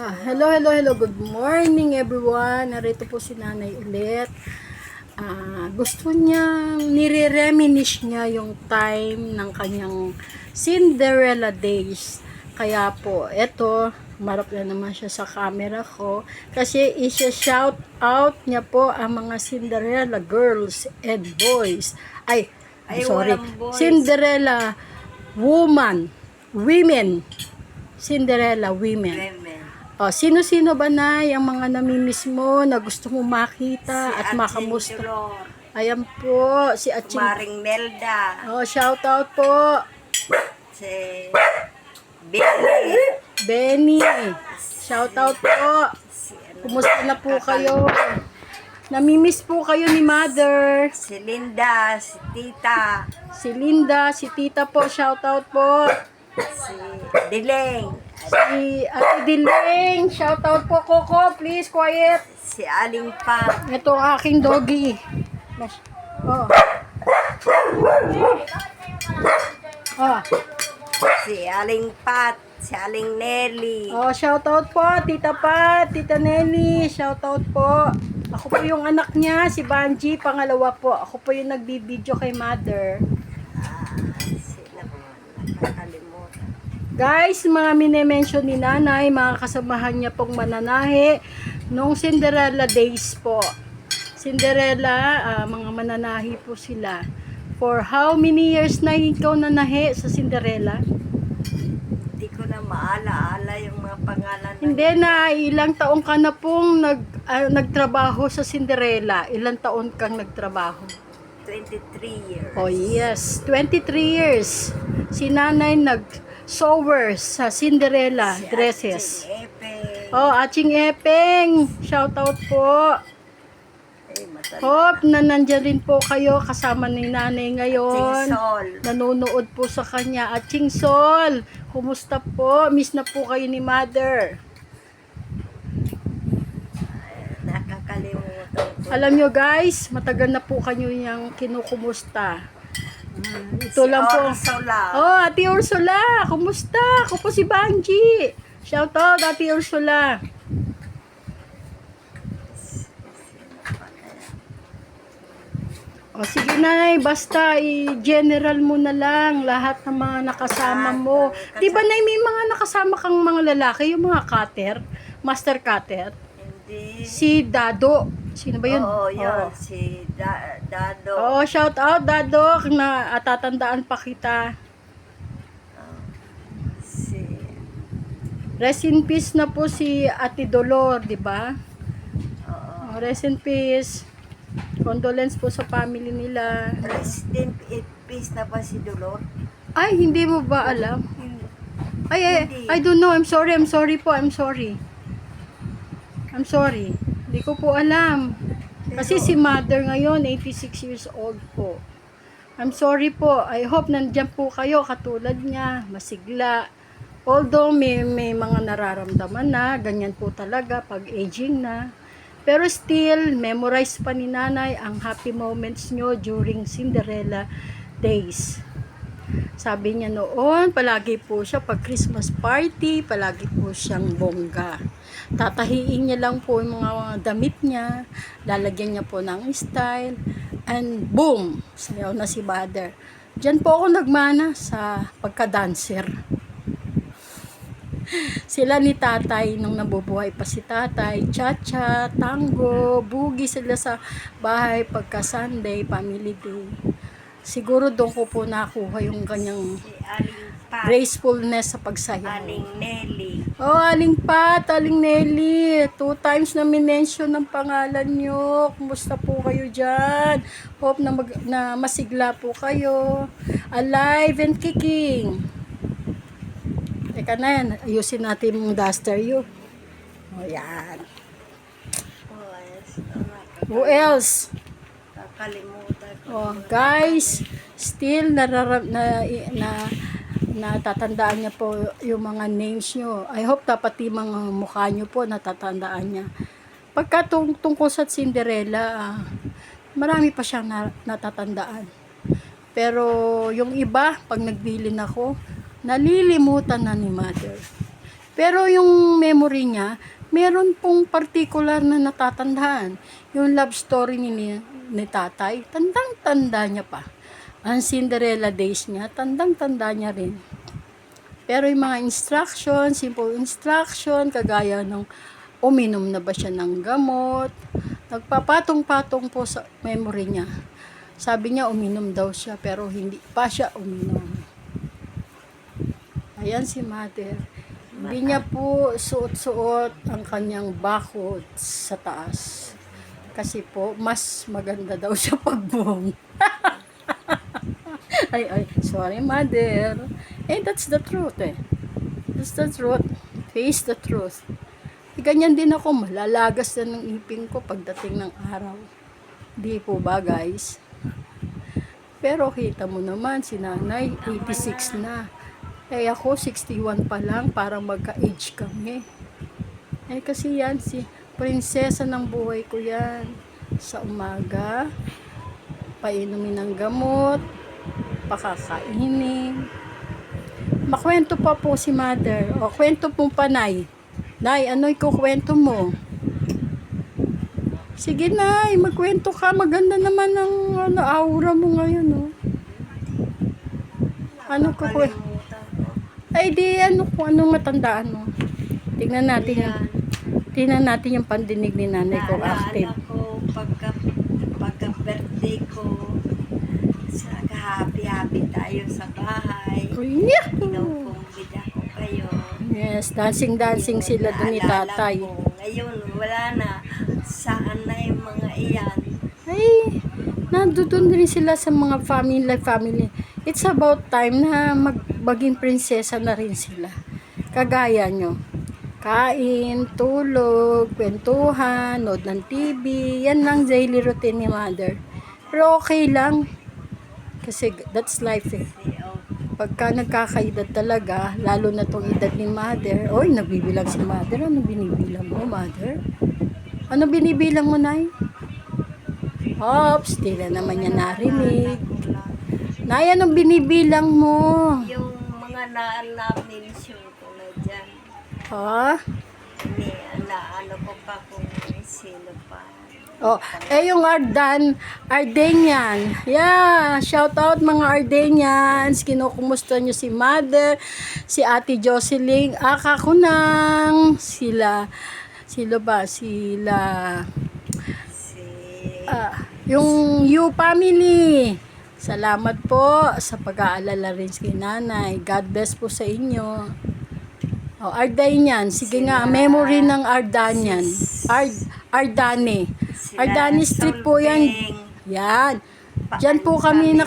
Hello. Good morning everyone. Narito po si Nanay ulit. Gusto niya, nire-reminisce niya yung time ng kanyang Cinderella days. Kaya po, eto, marap na naman siya sa camera ko. Kasi isa-shout out niya po ang mga Cinderella girls and boys. Sorry. Cinderella women. Cinderella women. Sino-sino ba na yung mga namimiss mo na gusto mo makita Si at Atching makamusta? Dolor, Ayan po, si Atching. Maring Melda, Shout out po. si Benny, Benny. Shout out po. si, Kumusta na po kayo? Namimiss po kayo ni Mother. si Linda, si Tita, Si Linda, si Tita po. Shout out po. si Dileng, Si Ate Dileng. Shout out po, Coco. Please, quiet. si Aling Pat, Ito ang aking doggy. Oh. Oh. si Aling Pat, si Aling Nelly, Shout out po, Tita Pat, Tita Nelly. Shout out po. Ako po yung anak niya, si Banji, pangalawa po. Ako po yung nagbibideo kay Mother. sila po, nakakalimutan. Guys, mga minimension ni Nanay, mga kasamahan niya pong mananahe nung Cinderella days po. Cinderella, mga mananahi po sila. For how many years na ikaw nanahe sa Cinderella? Hindi ko na maala-ala yung mga pangalan. Hindi na, ilang taon ka na pong nagtrabaho sa Cinderella? Ilang taon kang nagtrabaho? 23 years. Oh yes, 23 years. Si Nanay nag-sewer sa Cinderella Si dresses. Atching Epe, Atching Epeng, shout out po. Hope na nandyan rin po kayo kasama ni Nanay ngayon. Atching Sol, Nanonood po sa kanya. Atching Sol, kumusta po? Miss na po kayo ni Mother. nakakalimutan ko. Alam nyo guys, matagal na po kayo yung kinukumusta. Ito lang po. Ursula, Ate Ursula, kumusta? Ako po si Banji. Shout out, Ate Ursula. Sige Nay, basta i-general mo na lang lahat ng mga nakasama mo. Di ba Nay, may mga nakasama kang mga lalaki, yung mga cutter, master cutter? hindi. Si Dado. Sino ba yun? Oo, yun. Si Dado. Shout out Dado, na tatandaan pa kita. Si Rest in peace na po si Ate Dolor, di ba? Rest in peace. Condolence po sa family nila. President in peace na ba si Dolor? Ay, hindi mo ba alam? Hindi. I don't know. I'm sorry po. I'm sorry. Hindi ko po alam. Kasi si Mother ngayon, 86 years old po. I'm sorry po. I hope nandyan po kayo katulad niya. Masigla. Although may mga nararamdaman na, ganyan po talaga pag aging na. Pero still, memorize pa ni Nanay ang happy moments nyo during Cinderella days. Sabi niya noon, palagi po siya pag Christmas party, palagi po siyang bongga. Tatahiin niya lang po yung mga damit niya, lalagyan niya po ng style, and boom, sayaw na si Mother. Diyan po ako nagmana sa pagka-dancer. Sila ni Tatay, nung nabubuhay pa si Tatay, cha-cha, tango, boogie sila sa bahay pagka Sunday, family day. Siguro doon ko po nakuha yung kanyang Si Aling Pat, gracefulness sa pagsayaw. Aling Nelly, Aling Pat, Aling Nelly, 2 times na minention ng pangalan nyo. Kumusta po kayo dyan? Hope na masigla po kayo. Alive and kicking. Teka na yan, ayusin natin yung duster yun. Yan. Who else? kakalimutan ko. Guys, still natatandaan niya po yung mga names nyo. I hope dapat yung mga mukha nyo po natatandaan niya. Pagka tungkol sa Cinderella, marami pa siyang natatandaan. Pero yung iba, pag nagbilin ako, nalilimutan na ni Mother. Pero yung memory niya, meron pong particular na natatandaan. Yung love story ni tatay, tandang-tanda niya pa. Ang Cinderella days niya, tandang-tanda niya rin. Pero yung mga instruction, simple instruction, kagaya ng uminom na ba siya ng gamot, nagpapatong-patong po sa memory niya. Sabi niya uminom daw siya, pero hindi pa siya uminom. Ayan si mother. Hindi niya po suot-suot ang kanyang bakod sa taas. Kasi po, mas maganda daw siya pagbuhong. ay, sorry mother. That's the truth eh. That's the truth. Face the truth. Ganyan din ako, malalagas na ng ipin ko pagdating ng araw. Di po ba guys? Pero kita mo naman, si nanay, 86 na. Eh ako, 61 pa lang, parang magka-age kami. Eh kasi yan, si prinsesa ng buhay ko yan. Sa umaga, painumin ng gamot, pakakainin. Makwento pa po si mother. O, kwento pong panay. Nay, ano ikukwento mo? Sige nay, magkwento ka. Maganda naman ang aura mo ngayon. Oh. Ano ko Nakalimutan ko. Ay di ano kung anong matandaan mo. Tingnan natin yung, Yan. tingnan natin yung pandinig ni nanay ko active. Naalala ko pagka birthday ko, happy tayo sa bahay. Yahoo! Kinukumbida ko kayo. Yes, dancing sila dun ni Naalala tatay. ko. Ngayon, wala na. Saan na yung mga iyan? Ay, nandoon rin sila sa mga family. It's about time na maging prinsesa na rin sila. Kagaya nyo. Kain, tulog, kwentuhan, nood ng TV. Yan lang daily routine ni mother. Pero okay lang. Kasi that's life eh. Pagka nagkakaedad talaga, lalo na tong edad ni mother, oy, nagbibilang si mother. Ano binibilang mo, mother? Ano binibilang mo, nay? Ops, di na naman niya narinig. Nay, anong binibilang mo? Yung mga na-mention ko na dyan. Ha? Ano ko pa kung sino pa. Oh, yung Ardenian. Yeah, shout out mga Ardenians. Kinukumusta nyo si mother, si ate Jocelyn, Akakunang, sila ba? Sila, yung You family. Salamat po sa pag-aalala rin kay nanay. God bless po sa inyo. Oh, Ardenian. Sige nga, memory ng Ardenian. Ardani. Ardani Street po yan. Yan. Diyan po kami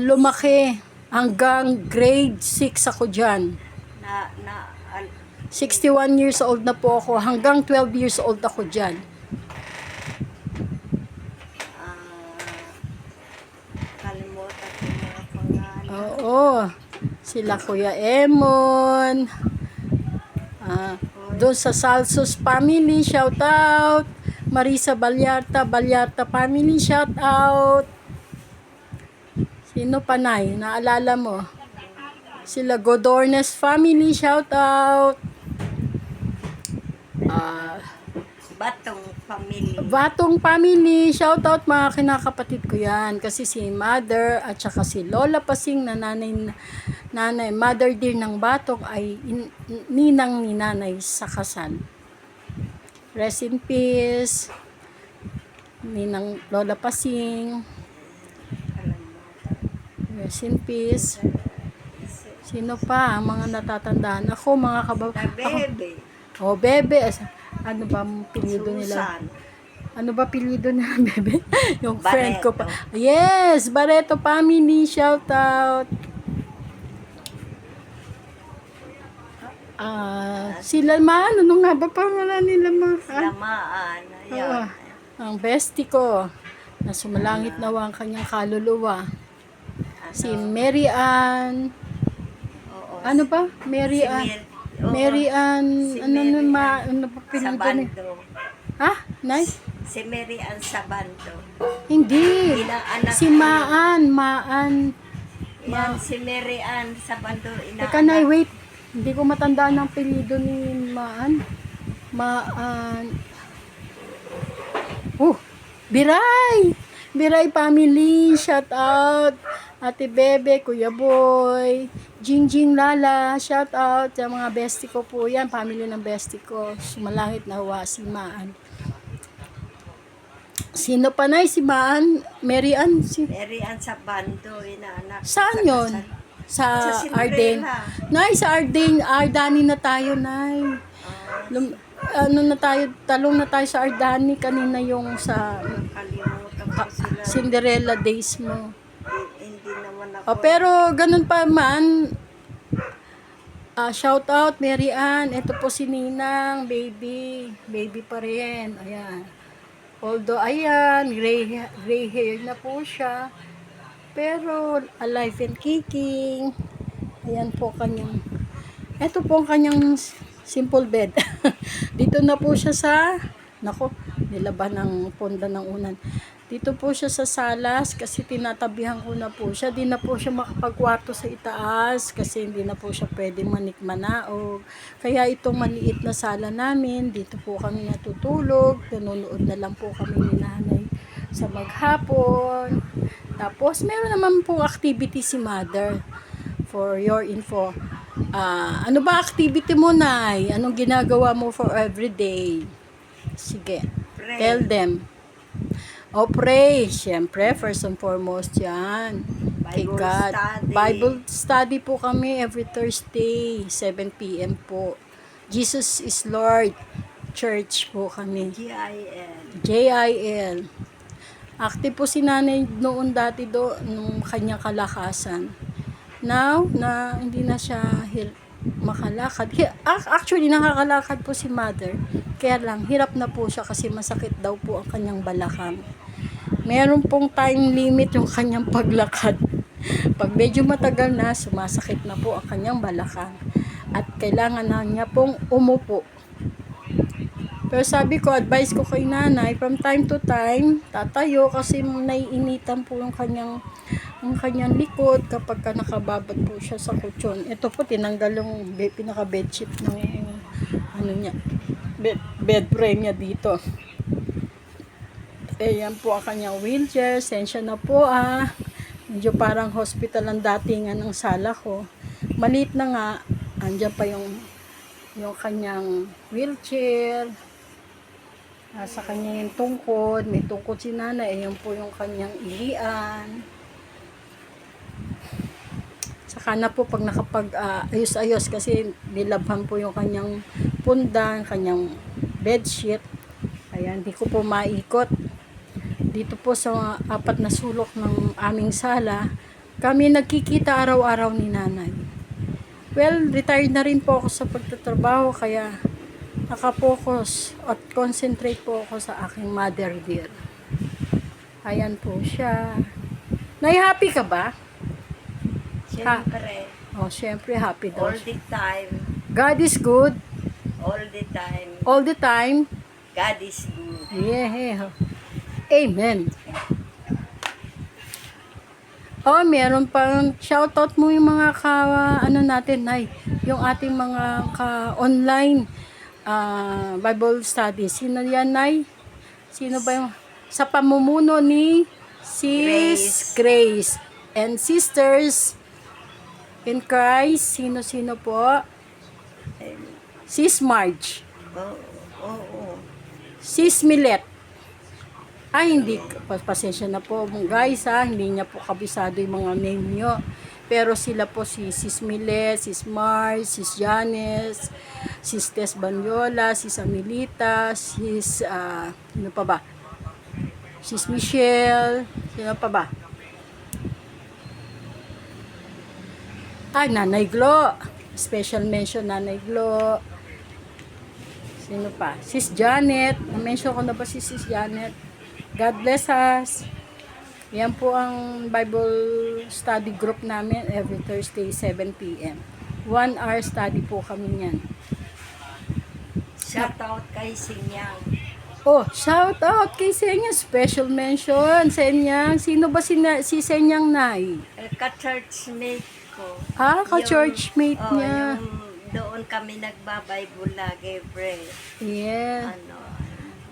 lumaki. Hanggang grade 6 ako dyan. 61 years old na po ako. Hanggang 12 years old ako dyan. Kalimutan ko mga pangalan. Oo. Sila Kuya Emon. Doon sa Salsos family, shout out. Marisa Balyarta family, shout out. Sino pa nay? Naalala mo? Sila Godornes family, shout out. Batong family, shout out mga kinakapatid ko yan. Kasi si mother at saka si Lola Pasing na nanay, mother dear ng Batong ay ninang ni nanay sa kasal. Rest in peace, ninang Lola Pasing. Rest in peace. Sino pa ang mga natatandaan? Ako, mga Bebe. Oh, bebe. Ano ba ang pilido nila? Susan. Ano ba pilido nila, bebe? Yung friend ko pa. Barreto. Yes, Barreto family, shout out. Sila ano nga ba pangalan nila Lamaan. Ayan. ang bestie ko na sumalangit nawa ang kanyang kaluluwa. Si Mary Ann. Oo. Ano ba? Mary Ann. Mary Ann. Si Ano Mary naman? Ano ba pilido niya? Sabando. Ha? Nay? Si Mary Ann Sabando. Hindi. Inaanak Si Maan. Yan, si Mary Ann Sabando. Teka, Nay, wait. Hindi ko matandaan ang apelyido ni Maan. Biray! Biray family, shout out. Ate Bebe, Kuya Boy, Jingjing Lala, shout out sa mga bestie ko po yan, family ng bestie ko. Sumalangit na huwa si Maan. Sino pa na si Maan? Mary Ann? Mary Ann sa bando, inaanak. Saan yon? Sa Sa Arden. Cinderella. Nay, sa Arden. Ardani na tayo, Nay. Talong na tayo sa Ardani. Kanina yung sa Kalimutan ko sila. Cinderella days mo. Hindi naman ako. Pero ganun pa man, shout out Mary Ann. Ito po si Ninang, baby. Baby pa rin. Ayan. Although, ayan, gray hair na po siya. Pero, alive and kicking. Ayan po kanyang, ito po ang kanyang simple bed. Dito na po siya sa, nilaban ng ponda ng unan. Dito po siya sa salas kasi tinatabihan ko na po siya. Di na po siya makapagkwarto sa itaas kasi hindi na po siya pwede manikmanaog. Kaya itong maliit na sala namin, dito po kami natutulog. Nanonood na lang po kami ni nanay sa maghapon. Tapos meron naman po activity si mother for your info. Ano ba activity mo, Nay? Anong ginagawa mo for everyday? Sige, Pray. tell them. Pray. Siyempre, first and foremost yan. Kay Bible God. study. Bible study po kami every Thursday, 7 p.m. po. Jesus is Lord. Church po kami. GIL. JIL. Active po si nanay noon dati nung kanyang kalakasan. Now, na hindi na siya makalakad. Actually, nakakalakad po si mother. Kaya lang, hirap na po siya kasi masakit daw po ang kanyang balakang. Meron pong time limit yung kanyang paglakad. Pag medyo matagal na, sumasakit na po ang kanyang balakang. At kailangan na niya pong umupo. Pero sabi ko, advice ko kay nanay, from time to time, tatayo kasi naiinitan po yung kanyang likod kapag ka nakababad po siya sa kutsyon. Ito po, tinanggal yung pinaka-bedsheet ng bed frame niya dito. Yan po ang kanyang wheelchair. Sensya na po Medyo parang hospital ang datingan ng sala ko. Maliit na nga, andyan pa yung kanyang wheelchair. Sa kanya yung tungkod, may tungkod si nanay, yun po yung kanyang ilian. Saka na po pag ayos-ayos kasi nilabhan po yung kanyang pundan, kanyang bedsheet. Ayan, di ko po maikot. Dito po sa 4 na sulok ng aming sala, kami nagkikita araw-araw ni nanay. Well, retired na rin po ako sa pagtatrabaho, kaya nakapokus at concentrate po ako sa aking mother dear. Ayan po siya. Nay, happy ka ba? Siyempre. Siyempre happy daw. All the time. God is good. All the time. All the time. God is good. Yeah. Amen. Meron pang shoutout mo yung mga natin, Nay. Yung ating mga online Bible study. Sino yan, Nay? Sino ba yung sa pamumuno ni Sis Grace and sisters in Christ? Sino po? Sis Marge. Oo. Sis Milet. Hindi. Pasensya na po guys hindi niya po kabisado yung mga name nyo. Pero sila po si Sis Milet, Sis Mars, Sis Janice, Sis Tess Banyola, Sis Amelita, Sis, sino pa ba? Sis Michelle, sino pa ba? Nanay Glo. Special mention, Nanay Glo. Sino pa? Sis Janet. Na-mention ko na ba si Sis Janet? God bless us. Yan po ang Bible study group namin every Thursday, 7 p.m. 1 hour study po kami niyan. Shout out kay Sinyang. Shout out kay Senyang. Special mention. Senyang. Sino ba si Senyang, Nay? Ka-churchmate ko. Ka-churchmate niya. Yung doon kami nagbabible lagi, pre. Yeah. Ano,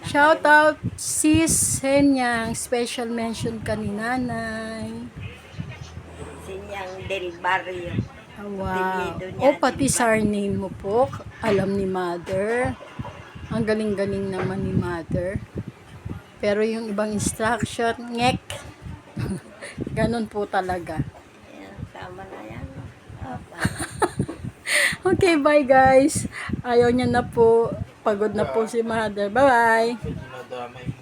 Shout out sis Henyang. Special mention ka ni nanay. Sinyang Del Barrio. Ah, wow. Apelyido niya, O, pati di ba? surname mo po. Alam ni mother. Ang galing-galing naman ni mother. Pero yung ibang instruction, ngek. Ganon po talaga. Ayan, tama na yan. Okay, bye guys. Ayaw niya na po. Pagod na po si mother. Bye-bye. Dinadamay mo.